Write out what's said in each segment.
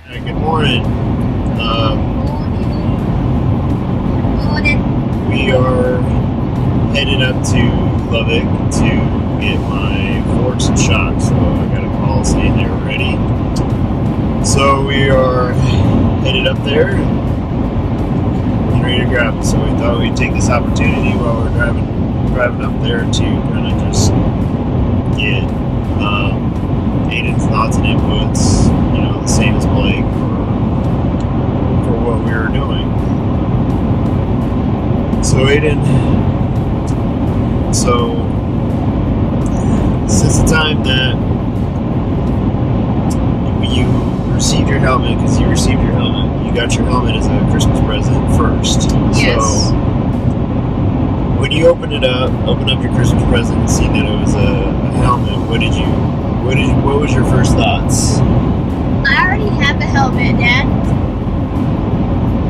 Good morning. Morning. We are headed up to Lubbock to get my forks and shocks. So I got a call saying they were ready. So we are headed up there and ready to grab them. So we thought we'd take this opportunity while we're driving up there to kind of just get Aiden's thoughts and inputs, the same as Blake for what we were doing. So Aiden, since the time that you received your helmet, because you received your helmet, you got your helmet as a Christmas present first. Yes. So when you opened up your Christmas present and seen that it was a helmet, what was your first thoughts? I already have a helmet, Dad.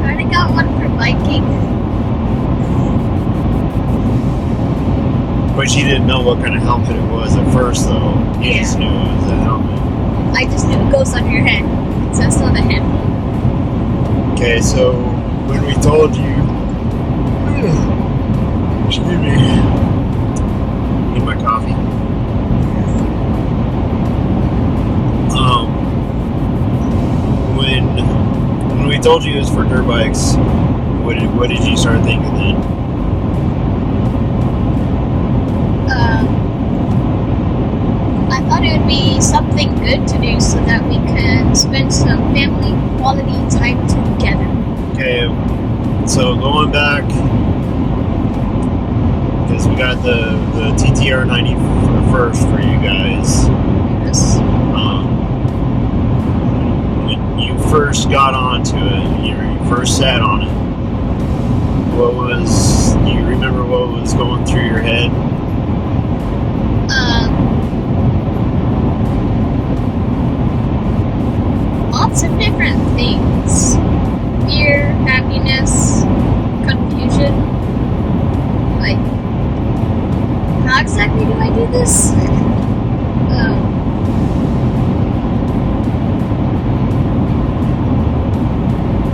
I already got one for biking. But you didn't know what kind of helmet it was at first, though. You just knew it was a helmet. I just knew it goes on your head. It says on the head. Okay, so when we told you, excuse me, need my coffee. When we told you it was for dirt bikes, what did you start thinking then? I thought it would be something good to do so that we could spend some family quality time together. Okay, so going back, because we got the TTR 90 first for you guys. Yes. When you first got onto it, you first sat on it, do you remember what was going through your head? Lots of different things. Fear, happiness, confusion. Like, how exactly do I do this?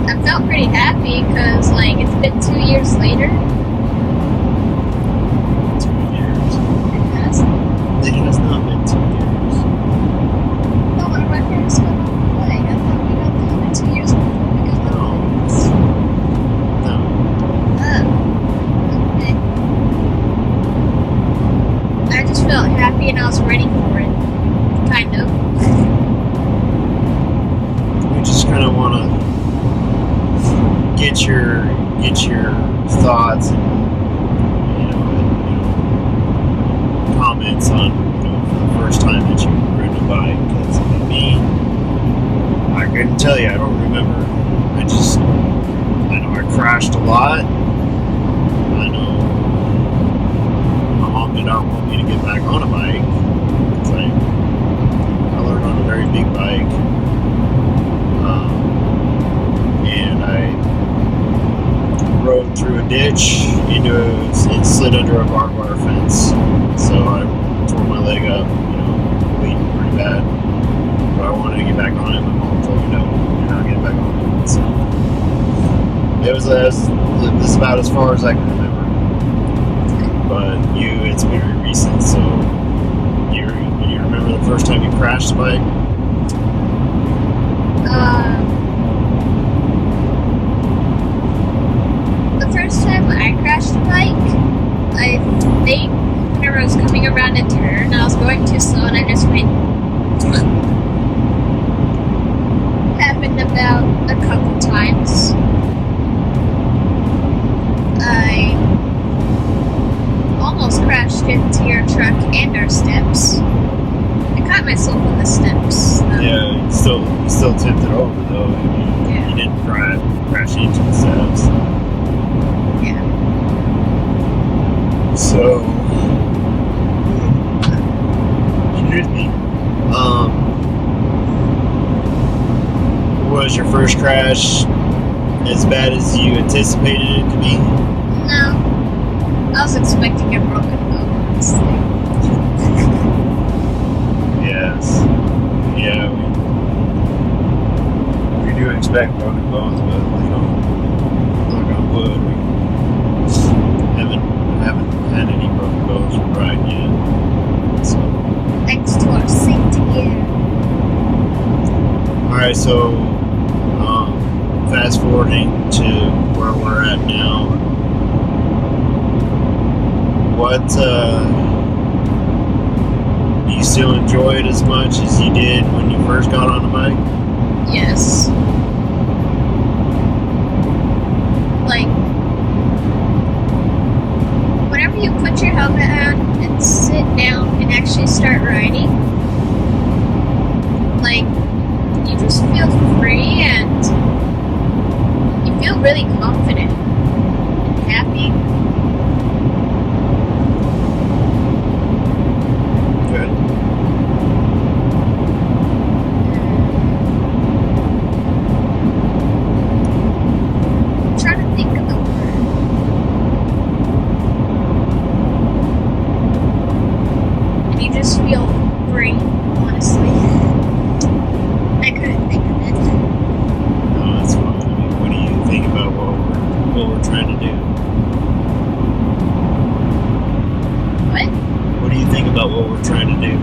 I felt pretty happy because, it's been 2 years later. 2 years. It has. It has not been 2 years. No, one of my parents got on the play. I thought we got the helmet 2 years before we got the helmets. No. Okay. I just felt happy and I was ready for it. Kind of. We just kind of want to get your thoughts and comments on the first time that you rode a bike. Because I couldn't tell you. I don't remember. I know I crashed a lot. I know my mom did not want me to get back on a bike. It's like I learned on a very big bike. And I rode through a ditch and slid under a barbed wire fence. So I tore my leg up, bleeding pretty bad. But I wanted to get back on it. My mom told me, no, you're not getting back on it. So this is about as far as I can remember. But it's very recent, so you remember the first time you crashed a bike? The first time I crashed a bike, I think whenever I was coming around a turn, I was going too slow and I just went. Happened about a couple times. I almost crashed into your truck and our steps. I caught myself on the steps. Yeah, you still tipped it over though. You didn't crash into the steps. Yeah. So, excuse me. Was your first crash as bad as you anticipated it to be? No. I was expecting a broken bone, honestly. Yes. Yeah. expect broken bones, but knock on wood, we haven't had any broken bones from riding yet. So, Thanks to our safety gear. all right, so fast forwarding to where we're at now. What do you still enjoy it as much as you did when you first got on the bike? Yes. Like, whenever you put your helmet on and sit down and actually start riding, like, you just feel free and you feel really confident and happy. Good. I'm trying to think of the word. And you just feel free, honestly. I couldn't think of it. No, that's fine. I mean, what do you think about what we're trying to do? What? What do you think about what we're trying to do?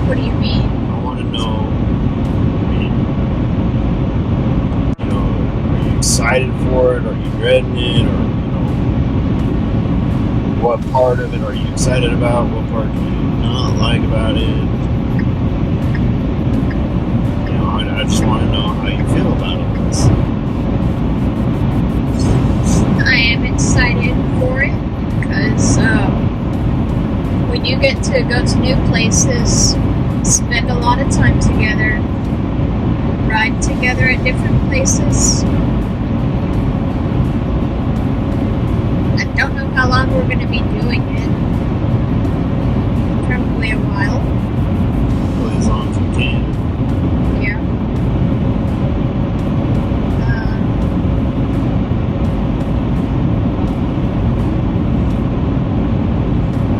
What do you mean? I want to know. I mean, are you excited for it? Are you dreading it? Or what part of it are you excited about? What part do you not like about it? I just want to know how you feel about it. I am excited for it because when you get to go to new places, spend a lot of time together, ride together at different places. I don't know how long we're going to be doing it. Probably a while. Well, as long as you can. Yeah.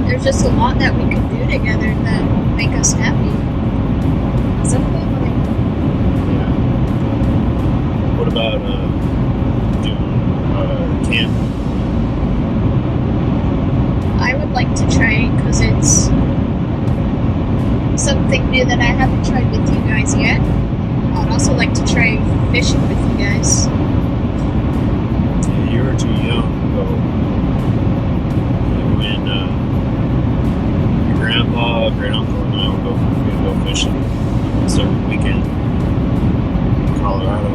There's just a lot that we could do together that make us happy. As a family. Yeah. What about doing camping? I would like to try because it's something new that I haven't tried with you guys yet. I would also like to try fishing with you guys. Yeah, you were too young to go. When your grandpa, great uncle, and I we'd go fishing a certain weekend in Colorado.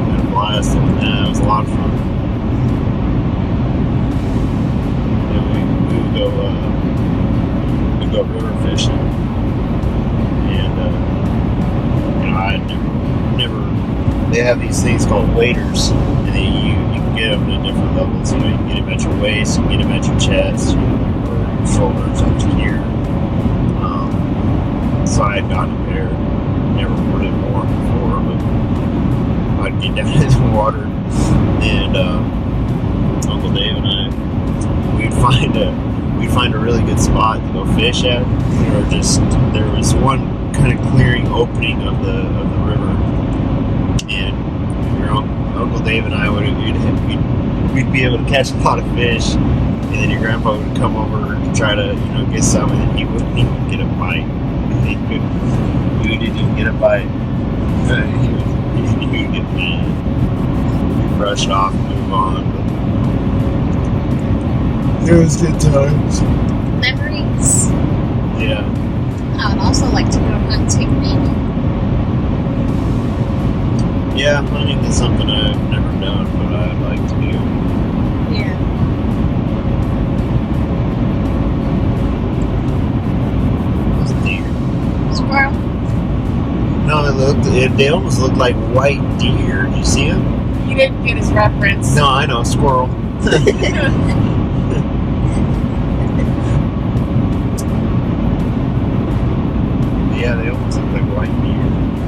We had a blast doing that. It was a lot of fun. We would go river fishing, and I never. They have these things called waders, and you can get them at different levels. You can get them at your waist, you can get them at your chest, or your shoulders up to here. So I had gotten a pair. Never put it on before, but I'd get down in the water, and Uncle Dave and I, we'd find a really good spot to go fish at. There was one kind of clearing opening of the river, and your Uncle Dave and I we'd be able to catch a lot of fish, and then your grandpa would come over to try to get some, and he wouldn't even get a bite. We didn't even get a bite. He would get mad. We'd brush it off and move on. But it was good times. Memories. Yeah. I would also like to go hunting, maybe. Yeah, hunting is something I've never done, but I'd like to do. Yeah. Those deer. Squirrel. No, they almost looked like white deer. Did you see them? You didn't get his reference. No, I know, squirrel. Yeah, they almost look like white deer.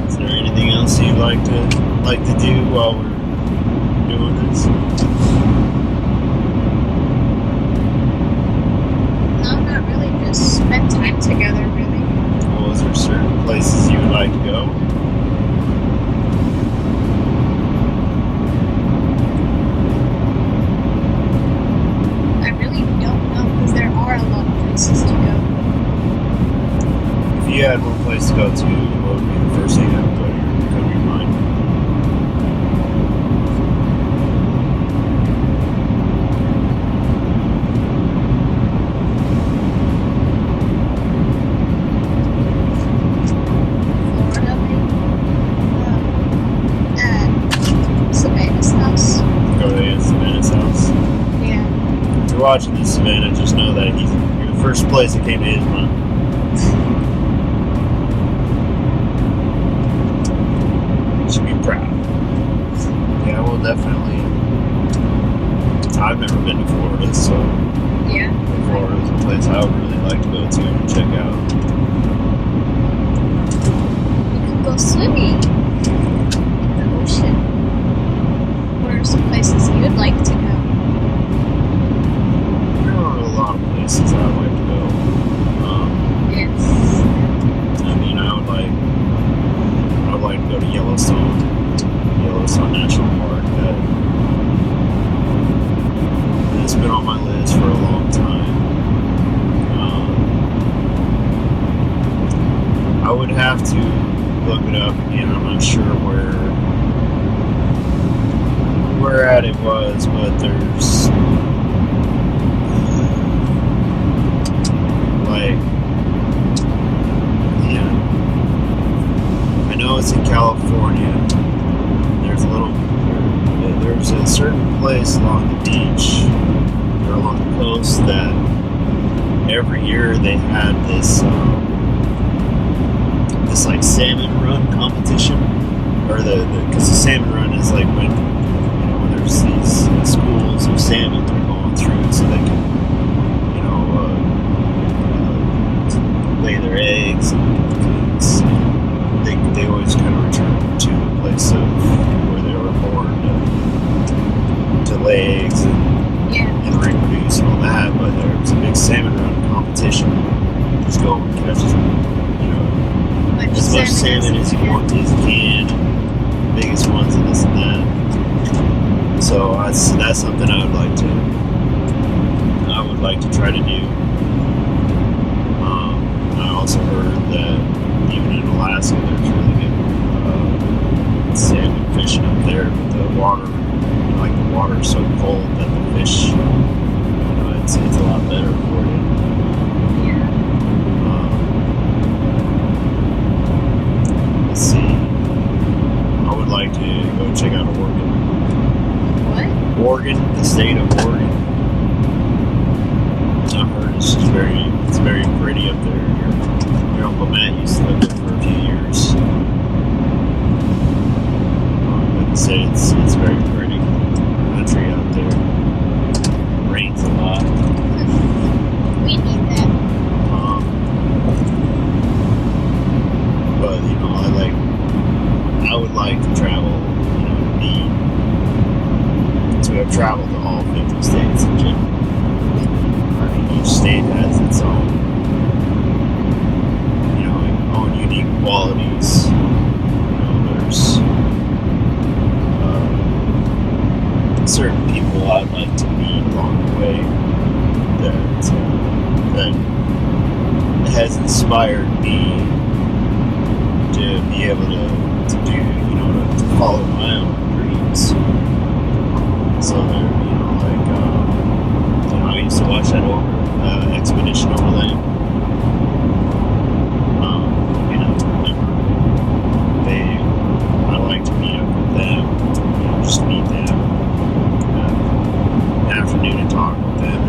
Is there anything else you'd like to do while we're doing this? No, not really. Just spend time together, really. Well, is there there certain places you would like to go? I really don't know because there are a lot of places to go. If you had one place to go to, what would be the first thing that would go to your mind? Florida, maybe. At Savannah's house. Go to Aunt Savannah's house. Yeah. If you're watching this, Savannah, just know that you're the first place that came to his mind. You should be proud. Yeah, well, definitely. I've never been to Florida, so Yeah. Florida is a place I would really like to go to and check out. You could go swimming in the ocean. What are some places you'd like to go? There are a lot of places I'd like to go. Yes. I mean, I would like to go to Yellowstone National Park. That's been on my list for a long time. I would have to look it up again. I'm not sure where at it was, but there's like, yeah, I know it's in California. There's a certain place along the beach or along the coast that every year they had this like salmon run competition, or because the salmon run is like when there's these schools of salmon that are going through so they can lay their eggs, and they always kind of return to the place of where they were born to lay eggs and reproduce and all that. But there was a big salmon run competition. Just go and catch as much salmon as you want, as you can, and the biggest ones and this and that. So that's something I would like to try to do. I also heard that even in Alaska, there's really good salmon fishing up there, but the water, the water is so cold that the fish, it's a lot better for you. Yeah. Let's see. I would like to go check out Oregon. What? Oregon, the state of Oregon. I've heard it's very pretty up there. Your Uncle Matt used to live there for a few years. Like I say, it's very pretty country out there. Rains a lot. We need that. But I would like to travel. To have traveled to all 50 states in general. I mean, each state has its own unique qualities. There's certain people I'd like to meet along the way that has inspired me to be able to do, to follow my own dreams. So there, I used to watch that Expedition Overland. I like to meet up with them, just meet them, have an afternoon and talk with them.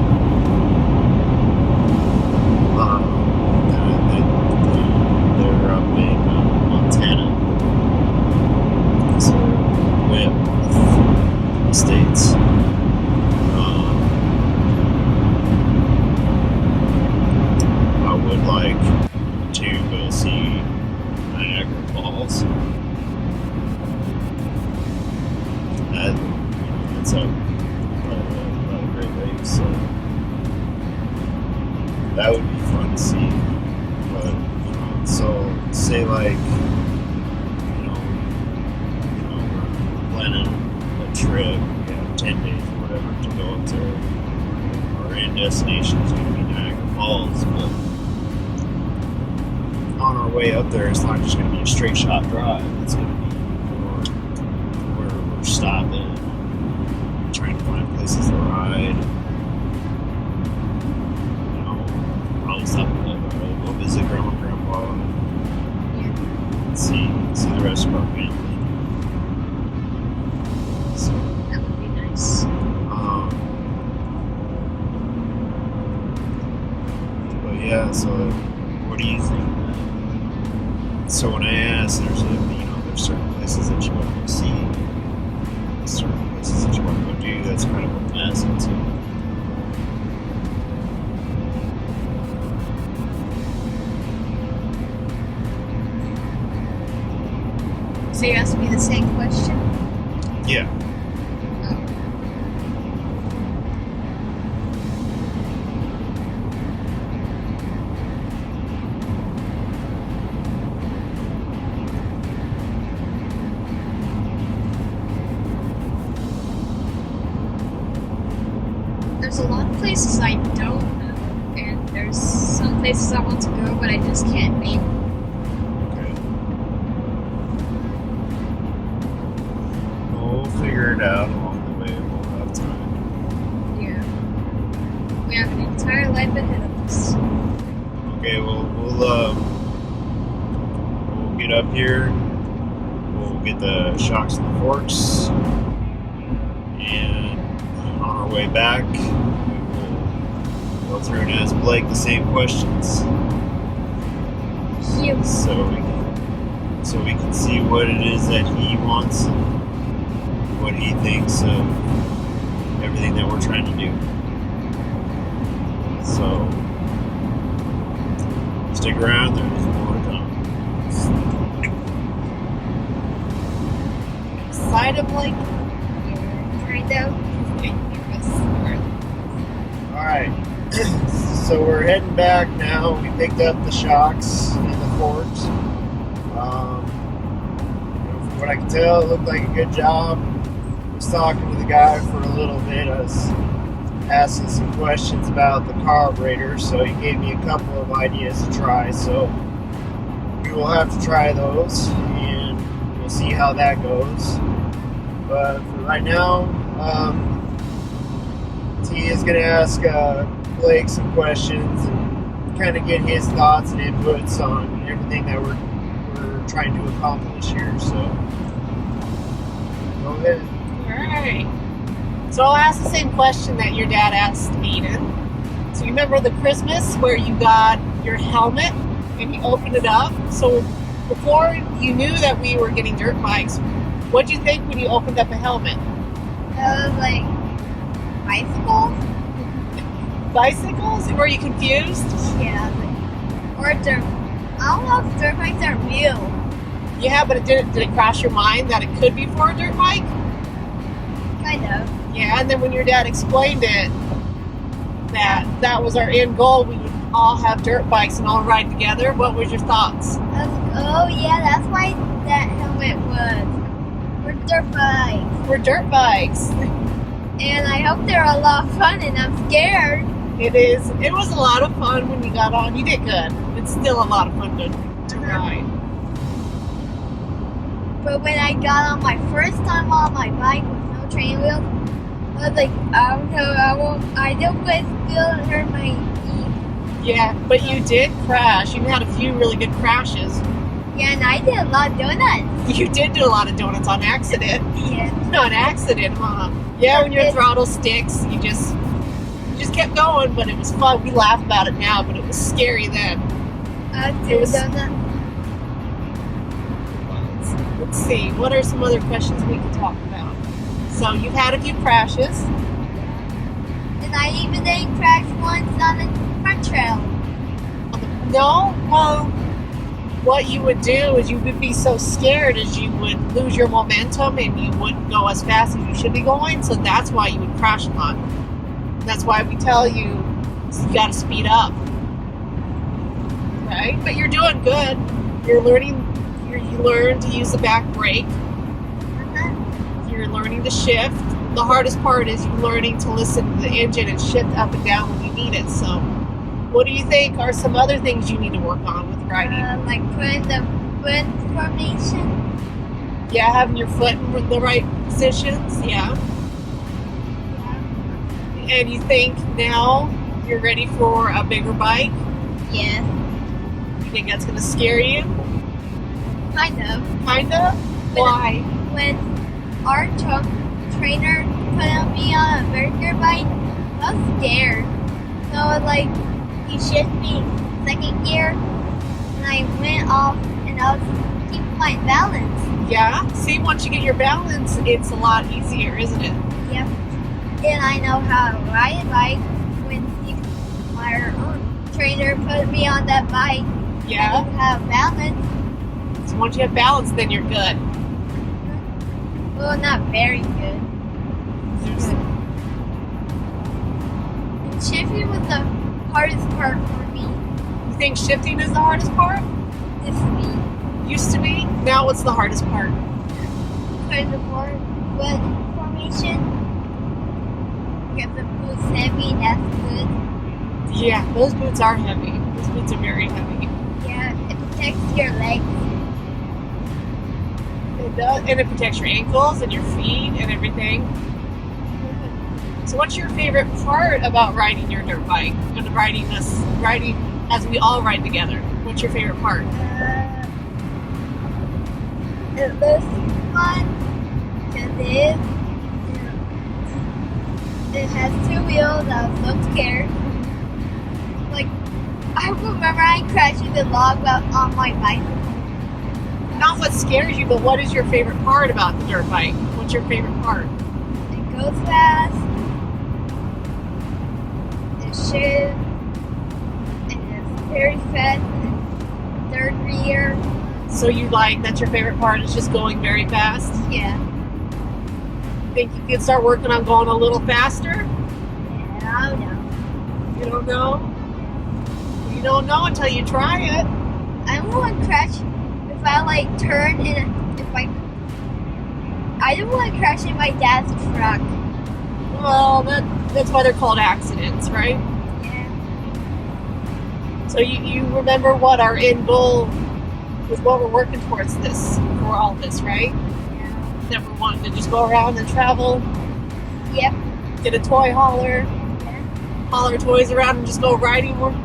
They're up in Montana, so way up the States. I would like to go see Niagara Falls. It's up Great Lakes, so that would be fun to see. But it's so say like, we're planning a trip, 10 days or whatever to go up to our end destination is going to be Niagara Falls, but on our way up there, it's not just going to be a straight shot drive. It's going to be more where we're stopping, trying to find places to ride. Probably stop at go visit grandma and grandpa. And see the rest of our family. So that would be nice. But yeah, so what do you think? So when I asked, there's certain places that you want to go see, certain places that you want to go do. That's kind of what I'm asking too. So you asked me the same question? Yeah. There's a lot of places I don't know, and there's some places I want to go, but I just can't name them. Figure it out along the way. We'll have time. Yeah. We have an entire life ahead of us. Okay, well, we'll get up here. We'll get the shocks and the forks. And on our way back, we will go through and ask Blake the same questions. Cute. So we can see what it is that he wants and what he thinks of everything that we're trying to do. So stick around, there's more to come. Excited, Blake? Kind of. Alright. So we're heading back now. We picked up the shocks and the forks. From what I can tell, it looked like a good job. I was talking with the guy for a little bit. I was asking some questions about the carburetor, so he gave me a couple of ideas to try. So we will have to try those, and we'll see how that goes. But for right now, T is going to ask Blake some questions and kind of get his thoughts and inputs on everything that we're trying to accomplish here. So go ahead. Alright. So I'll ask the same question that your dad asked Aiden. So you remember the Christmas where you got your helmet and you opened it up? So before you knew that we were getting dirt bikes, what did you think when you opened up a helmet? Like bicycles? Bicycles? Were you confused? Yeah. Or dirt. I don't know if dirt bikes are real. Yeah, but did it cross your mind that it could be for a dirt bike? Kind of. Yeah, and then when your dad explained it, that was our end goal, we would all have dirt bikes and all ride together. What was your thoughts? Oh yeah, that's why that helmet was. We're dirt bikes. We're dirt bikes. And I hope they're a lot of fun, and I'm scared. It is. It was a lot of fun when you got on. You did good. It's still a lot of fun to ride. But when I got on my first time on my bike with no training wheels, I was like, I don't know, I don't feel hurt my knee. Yeah, but you did crash. You had a few really good crashes. Yeah, and I did a lot of donuts. You did do a lot of donuts on accident. Yeah. On accident, huh? Yeah, when your throttle sticks, you just kept going, but it was fun. We laugh about it now, but it was scary then. Donuts. Let's see, what are some other questions we could talk about? So you've had a few crashes. And I even did crash once on the front trail. No? Well, what you would do is you would be so scared as you would lose your momentum and you wouldn't go as fast as you should be going. So that's why you would crash a lot. That's why we tell you got to speed up. Right? But you're doing good. You're learning. You learn to use the back brake. Uh-huh. You're learning to shift. The hardest part is you learning to listen to the engine and shift up and down when you need it. So, what do you think are some other things you need to work on with riding? Like putting the foot formation. Yeah, having your foot in the right positions. Yeah. And you think now you're ready for a bigger bike? Yes, You think that's going to scare you? kind of. Kind of? Why? When our truck trainer put me on a burger bike, I was scared. So like he shifted me second gear and I went off and I was keeping my balance. Yeah. See, once you get your balance, it's a lot easier, isn't it? Yep. And I know how to ride a bike when our trainer put me on that bike. Yeah. You have balance. So once you have balance, then you're good. Well, not very good. And shifting was the hardest part for me. You think shifting is the hardest part? This week. Used to be. Now what's the hardest part? Putting the foot formation. Get the boots heavy, that's good. Yeah, those boots are heavy. Those boots are very heavy. Yeah, it protects your legs. It does, and it protects your ankles and your feet and everything. So what's your favorite part about riding your dirt bike and riding as we all ride together? What's your favorite part? It looks fun because it has two wheels. I was so scared. Like, I remember I crashed into the log on my bike. Not what scares you, but what is your favorite part about the dirt bike? What's your favorite part? It goes fast. It shifts. And it's very fast. And third rear. So that's your favorite part is just going very fast? Yeah. Think you could start working on going a little faster? Yeah, I don't know. You don't know? You don't know until you try it. I don't want to crash if I like turn and I don't want to crash in my dad's truck. Well, that's why they're called accidents, right? Yeah. So you remember what our end goal was, what we're working towards for all this, right? Yeah. That we're wanting to just go around and travel, Yep. get a toy hauler, Yeah. haul our toys around and just go riding. And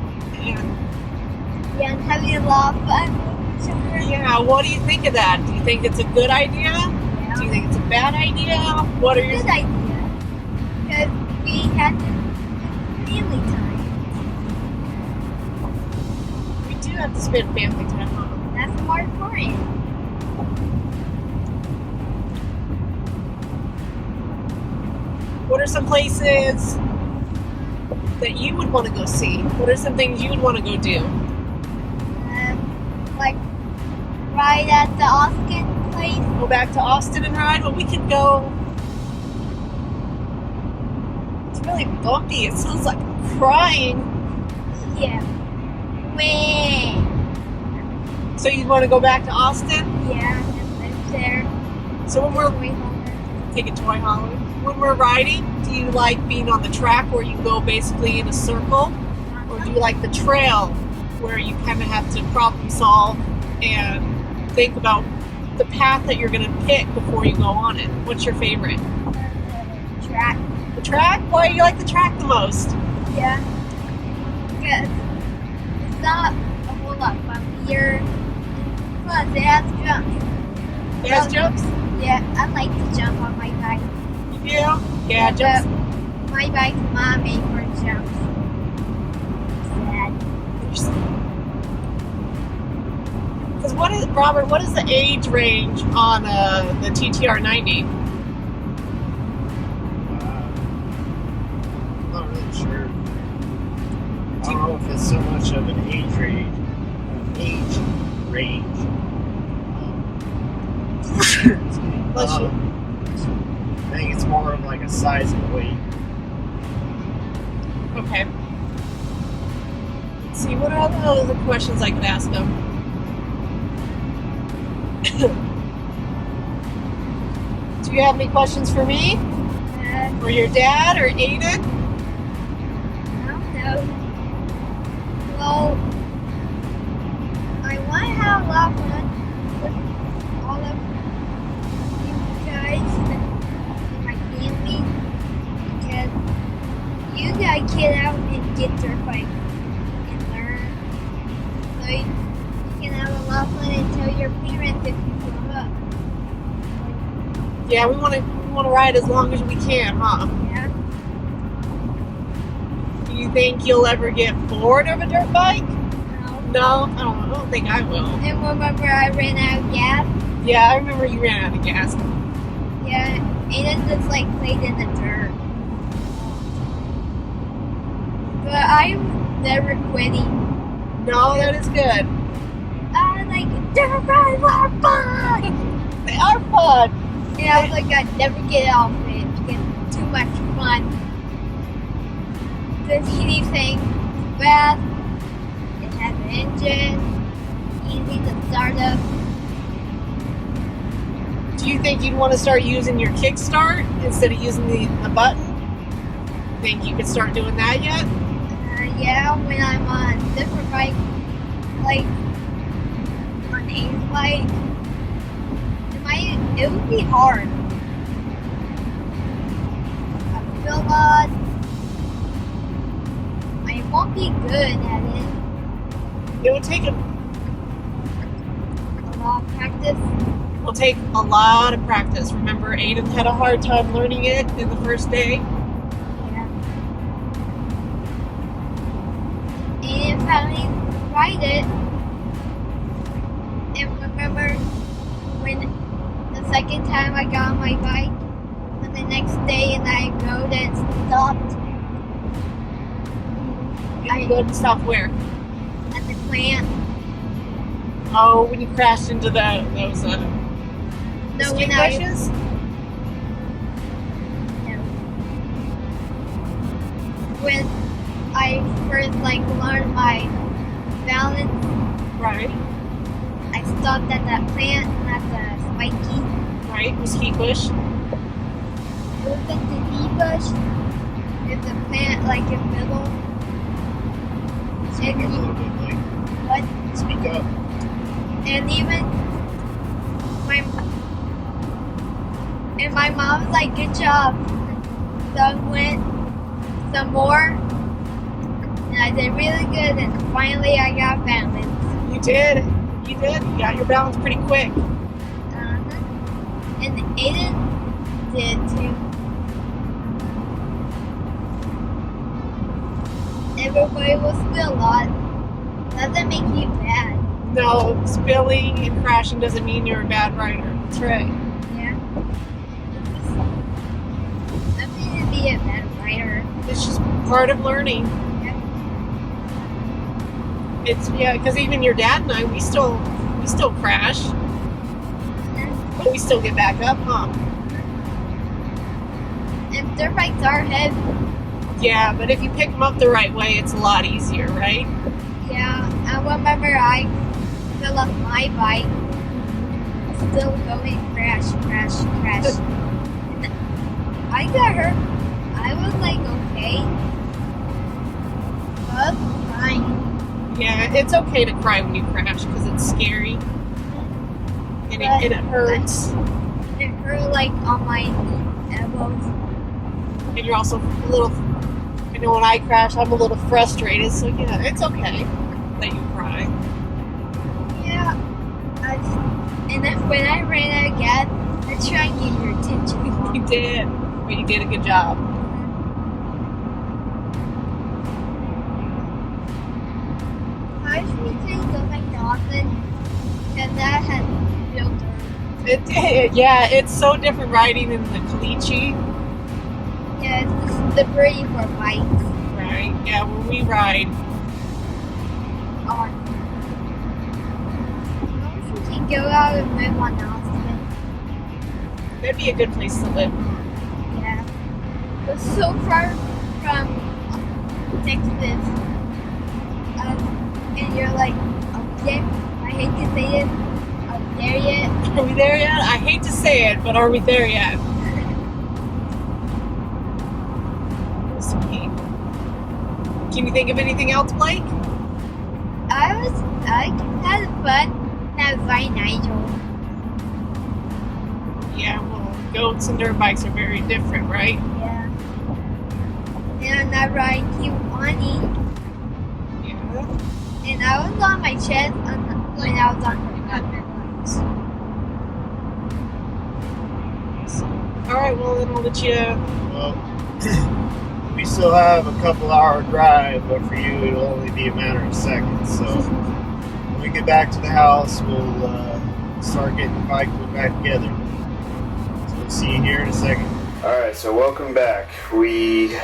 Yeah, I'm having a lot of fun. Sure. yeah, what do you think of that? Do you think it's a good idea? Yeah. Do you think it's a bad idea? What are your Good idea. Because we had to family time. We do have to spend family time, huh? That's more important. What are some places that you would want to go see? What are some things you would want to go do? Like right at the Austin place. Go back to Austin and ride? Well, we could go. It's really bumpy. It sounds like I'm crying. Yeah. Wait. So you want to go back to Austin? Yeah, and live there. So when we're Way home. take a toy hauler. When we're riding, do you like being on the track where you go basically in a circle? Or do you like the trail where you kind of have to problem solve and think about the path that you're going to pick before you go on it? What's your favorite? Track. The track? Why do you like the track the most? Yeah. Because it's not a whole lot bumpier. Plus, it has jumps. It has jumps? Yeah, I like to jump on my bike. You do? Yeah, jumps. But my bike's not made for jumps. Sad. Because Robert, what is the age range on the TTR 90? I'm not really sure. I don't know if it's so much of an age range. Bless you. I think it's more of like a size and weight. Okay. Let's see, what are all the other questions I could ask them? Do you have any questions for me? Or your dad or Aiden? I don't know. Well, I want to have a lot of fun with all of you guys and my family because you gotta get out and get dirt bike and learn. So you can have a lot of fun and tell your parents if you grow up. Yeah, we want to ride as long as we can, huh? Yeah. Do you think you'll ever get bored of a dirt bike? No. No, I don't think I will. And remember I ran out of gas? Yeah, I remember you ran out of gas. Yeah. Aiden just like played in the dirt. But I'm never quitting. No, that is good. I like dirt rides are fun! They are fun. And I was like, I'd never get off it. It's too much fun. The heating thing, fast. It has an engine. Easy to start up. Do you think you'd want to start using your kickstart instead of using the button? Think you could start doing that yet? Yeah, when I'm on different bike, like on A's bike, it would be hard. I feel bad. I won't be good at it. It would take A lot of practice. will take a lot of practice. Remember, Aiden had a hard time learning it in the first day. Yeah. And finally ride it. And remember when the second time I got on my bike and the next day and I rode and stopped I go and stop where? at the plant. Oh, when you crashed into those No, mesquite when I bushes? when I first like learned my balance, Right, I stopped at that plant, not the spiky. right, mesquite bush. It was like the bee bush. It's a plant like in the middle. Speak a little bit, Mike. What? Speak up. And even my mom's like, good job. So I went some more, and I did really good, and finally I got balance. You did. You got your balance pretty quick. And Aiden did too. Everybody will spill a lot. Doesn't make you bad. No, spilling and crashing doesn't mean you're a bad rider. That's right. Yeah. Nothing to be a bad rider. It's just part of learning. Yeah. It's because even your dad and I, we still crash, but we still get back up, huh? And dirt bikes are heavy. Yeah, but if you pick them up the right way, it's a lot easier, right? Yeah. I remember I fell off my bike. Still going crash. And I got hurt. I was like, okay. But fine. Yeah, it's okay to cry when you crash because it's scary and it hurts. It hurt like on my elbows. And you're also a little. I know when I crash, I'm a little frustrated. So yeah, it's okay that you cry. Yeah. And then when I ran out of gas, I tried to get your attention. You did, but you did a good job. I should be taking go back to Austin, and that had built her. It did. Yeah, it's so different riding in the caliche, Yeah, it's slippery for bikes. right? Yeah, when we ride, On. I wish we could go out and live on Austin. that'd be a good place to live. Yeah. It's so far from Texas. And you're like, okay, I hate to say it, a There yet? Are we there yet? I hate to say it, but are we there yet? Sweet. Can you think of anything else, Blake? I had fun. That's very Nigel. Yeah, well, goats and dirt bikes are very different, right? Yeah. And I ride keep running. Yeah. And I was on my chest when I was on the Alright, well then I'll let you... Well, we still have a couple hour drive, but for you it'll only be a matter of seconds. So when we get back to the house, we'll start getting the bike put back together. So we'll see you here in a second. Alright, so welcome back. We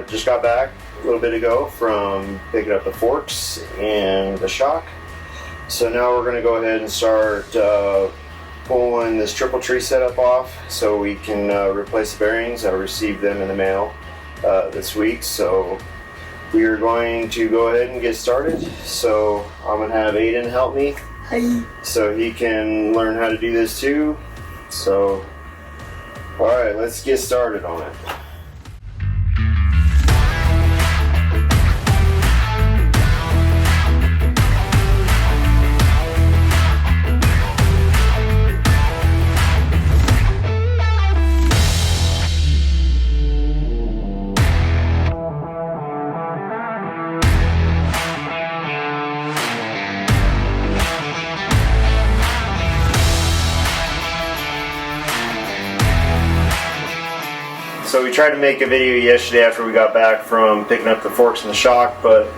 just got back a little bit ago from picking up the forks and the shock. So now we're going to go ahead and start pulling this triple tree setup off so we can replace the bearings. I received them in the mail this week, so we are going to go ahead and get started. So I'm going to have Aiden help me so he can learn how to do this too. So alright, let's get started on it. So we tried to make a video yesterday after we got back from picking up the forks and the shock, but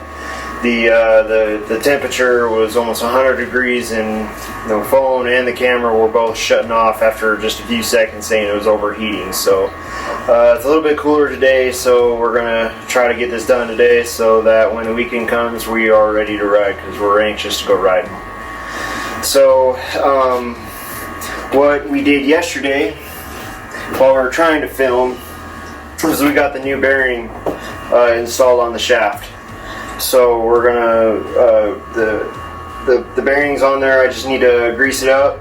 the temperature was almost 100 degrees and the phone and the camera were both shutting off after just a few seconds, saying it was overheating. So it's a little bit cooler today, so we're gonna try to get this done today so that when the weekend comes we are ready to ride, because we're anxious to go riding. So what we did yesterday while we were trying to film was we got the new bearing installed on the shaft. So we're gonna the bearings on there, I just need to grease it up,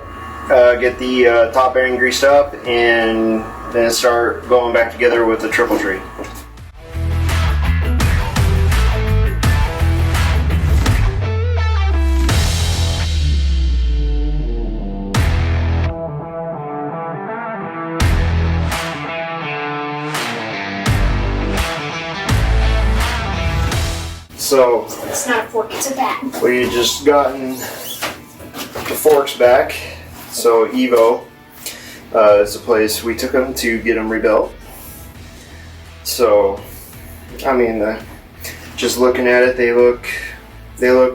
get the top bearing greased up, and then start going back together with the triple tree. So It's not a fork, it's a bat. we just gotten the forks back. So Evo is the place we took them to get them rebuilt. So I mean, just looking at it, they look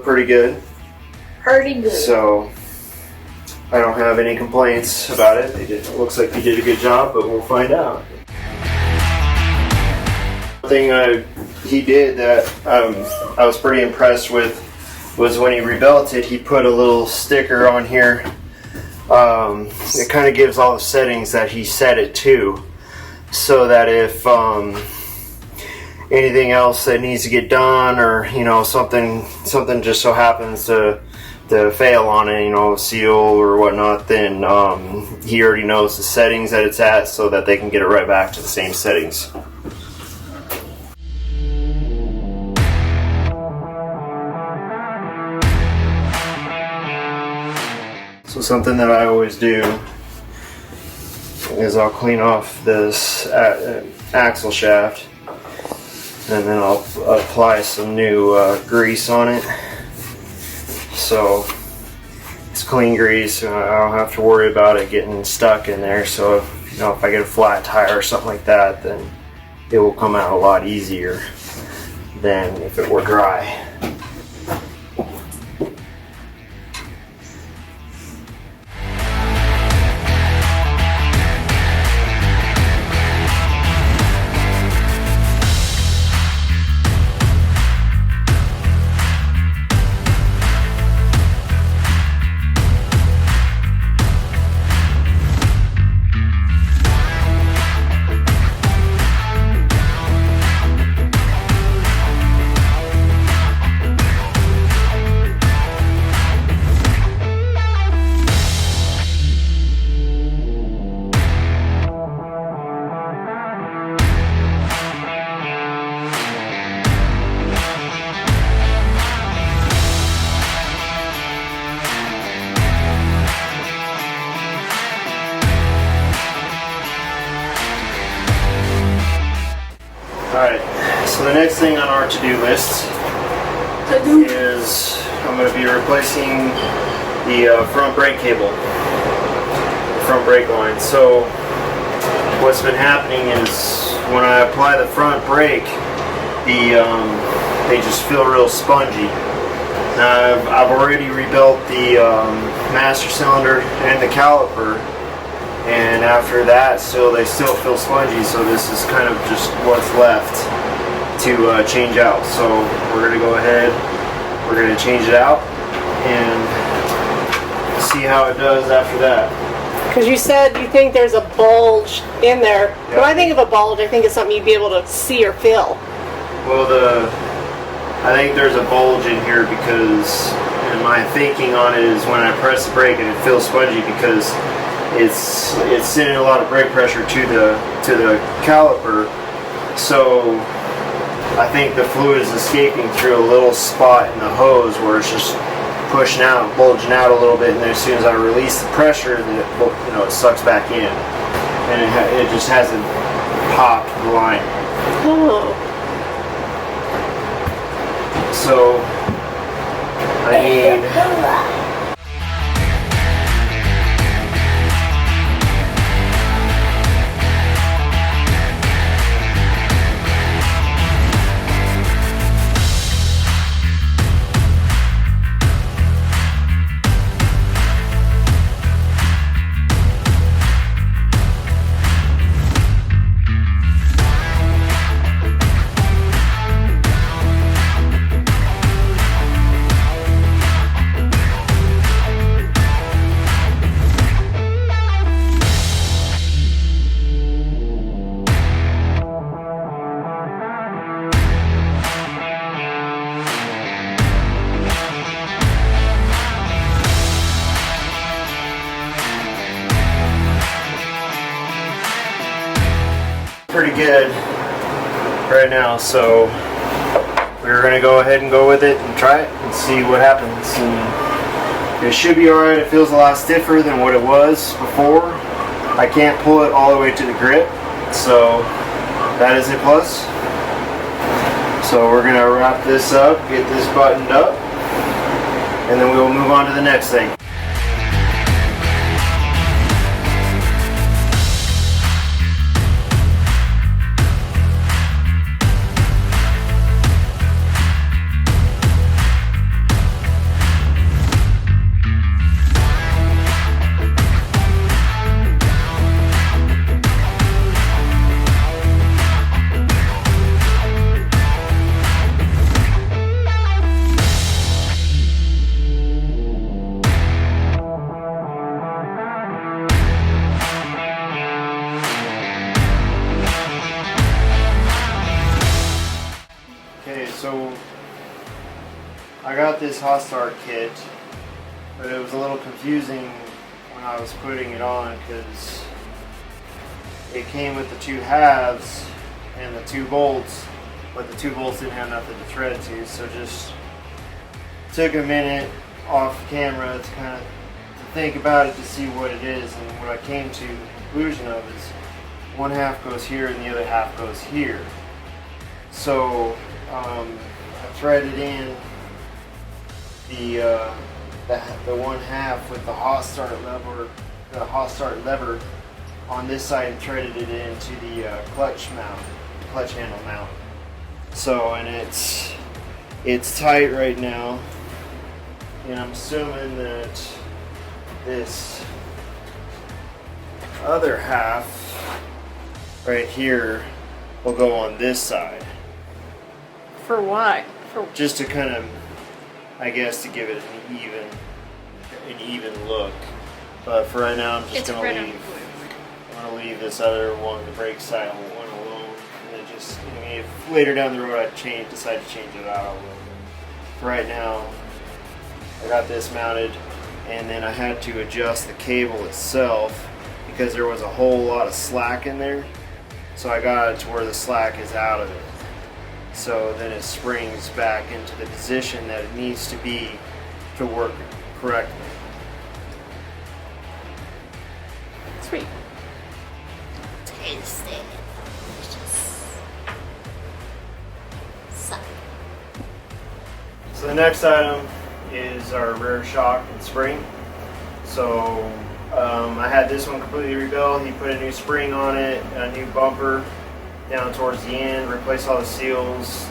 pretty good. Pretty good. So I don't have any complaints about it. It looks like they did a good job, but we'll find out. One thing he did that I was pretty impressed with was when he rebuilt it, he put a little sticker on here. It kind of gives all the settings that he set it to, so that if anything else that needs to get done, or something just so happens to fail on it, seal or whatnot, then he already knows the settings that it's at, so that they can get it right back to the same settings. So something that I always do is I'll clean off this axle shaft, and then I'll apply some new grease on it. So it's clean grease, and I don't have to worry about it getting stuck in there. So if I get a flat tire or something like that, then it will come out a lot easier than if it were dry. next thing on our to-do list is I'm going to be replacing the front brake cable, front brake line. So what's been happening is when I apply the front brake, they just feel real spongy. Now I've already rebuilt the master cylinder and the caliper, and after that they still feel spongy, so this is kind of just what's left to change out. So we're going to go ahead, we're going to change it out and see how it does after that. Because you said you think there's a bulge in there. Yeah. When I think of a bulge, I think it's something you'd be able to see or feel. Well, I think there's a bulge in here because, and my thinking on it is when I press the brake and it feels spongy because it's sending a lot of brake pressure to the caliper. So I think the fluid is escaping through a little spot in the hose where it's just pushing out, bulging out a little bit, and then as soon as I release the pressure, then it sucks back in, and it just hasn't popped the line. Oh. So I need. Pretty good right now, so we're gonna go ahead and go with it and try it and see what happens. And it should be alright. It feels a lot stiffer than what it was before. I can't pull it all the way to the grip, so that is a plus. So we're gonna wrap this up, get this buttoned up, and then we will move on to the next thing. So I got this hot start kit, but it was a little confusing when I was putting it on because it came with the 2 halves and the 2 bolts, but the 2 bolts didn't have nothing to thread to, so just took a minute off camera to kind of think about it to see what it is, and what I came to the conclusion of is 1 half goes here and the other half goes here. So I threaded in the 1 half with the hot start lever on this side and threaded it into the clutch handle mount. So, and it's tight right now, and I'm assuming that this other half right here will go on this side. For what? Just to kind of, I guess, to give it an even look. But for right now, I'm just gonna leave this other one, the brake style one, alone. And then just, if later down the road I decide to change it out, I will. For right now, I got this mounted, and then I had to adjust the cable itself because there was a whole lot of slack in there. So I got it to where the slack is out of it. So then it springs back into the position that it needs to be to work correctly. Sweet. Taste it. So the next item is our rear shock and spring. So I had this one completely rebuilt. He put a new spring on it, a new bumper down towards the end, replaced all the seals,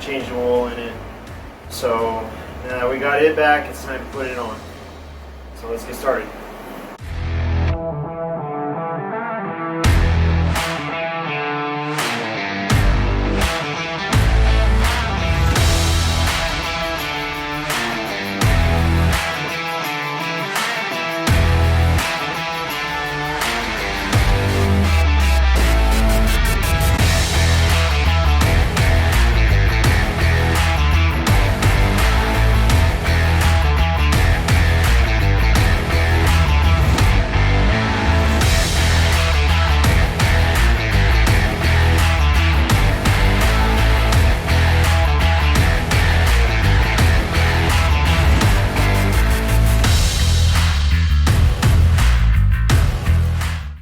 changed the oil in it. So we got it back. It's time to put it on. So let's get started.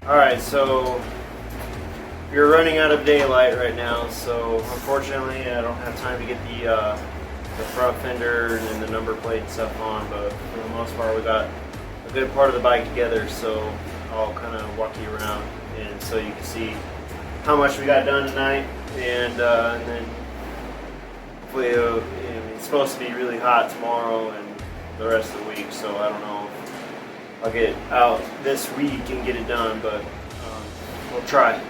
Alright, so we're running out of daylight right now, so unfortunately I don't have time to get the front fender and the number plate and stuff on, but for the most part we got a good part of the bike together, so I'll kind of walk you around and so you can see how much we got done tonight, and then hopefully it's supposed to be really hot tomorrow and the rest of the week, so I don't know. I'll get out this week and get it done, but we'll try.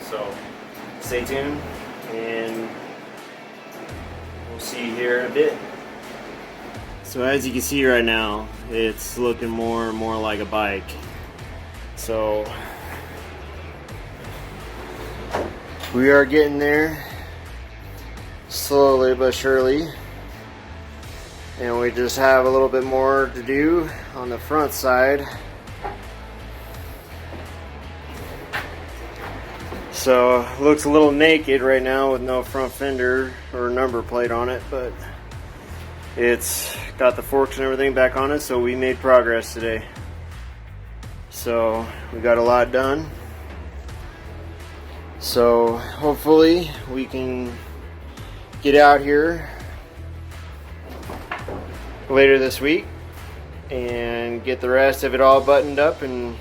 So stay tuned, and we'll see you here in a bit. So as you can see right now, it's looking more and more like a bike. So we are getting there, slowly but surely. And we just have a little bit more to do on the front side. So looks a little naked right now with no front fender or number plate on it, but it's got the forks and everything back on it, so we made progress today. So we got a lot done. So hopefully we can get out here later this week and get the rest of it all buttoned up and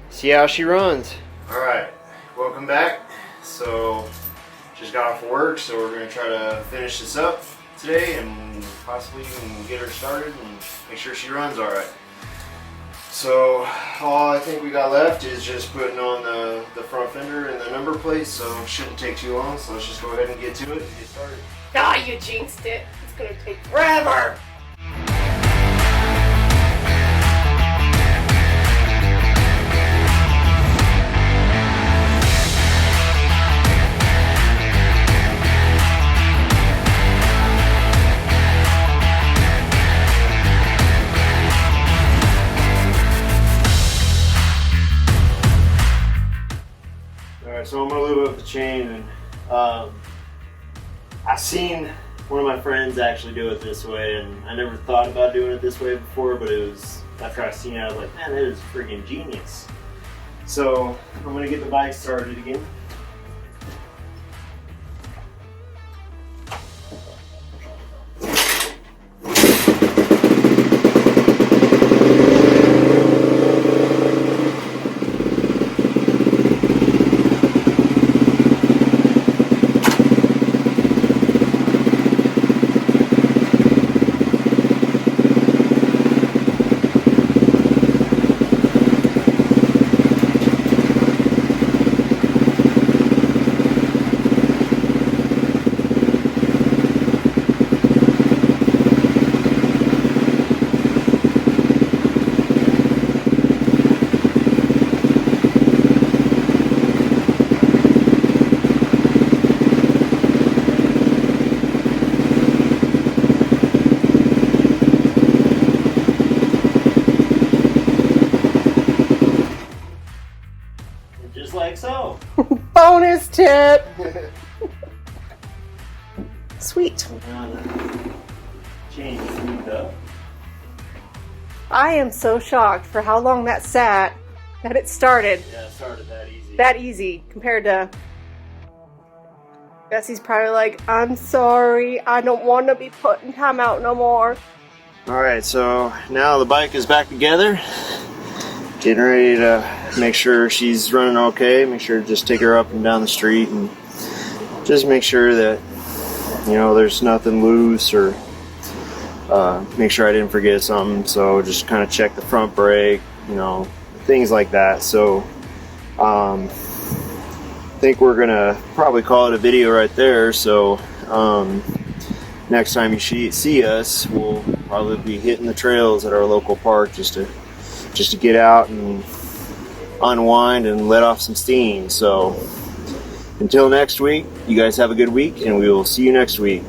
see how she runs. Alright, welcome back. So just got off of work, so we're going to try to finish this up today and possibly even get her started and make sure she runs alright. So all I think we got left is just putting on the front fender and the number plate, so it shouldn't take too long, so let's just go ahead and get to it and get started. Ah, you jinxed it. It's going to take forever. So I'm gonna lube up the chain, and I've seen one of my friends actually do it this way, and I never thought about doing it this way before, but it was after I seen it, I was like, man, that is freaking genius. So I'm gonna get the bike started again. Like so. Bonus tip. Sweet. Now the chain is smoothed up. I am so shocked for how long that sat, that it started Yeah, it started that easy. that easy compared to Bessie's probably like, I'm sorry, I don't want to be put in timeout no more. Alright, so now the bike is back together. Getting ready to make sure she's running okay. Make sure to just take her up and down the street and just make sure that, you know, there's nothing loose, or make sure I didn't forget something. So just kind of check the front brake, you know, things like that. So I think we're gonna probably call it a video right there. So next time you see us, we'll probably be hitting the trails at our local park just to get out and unwind and let off some steam. So until next week, you guys have a good week, and we will see you next week.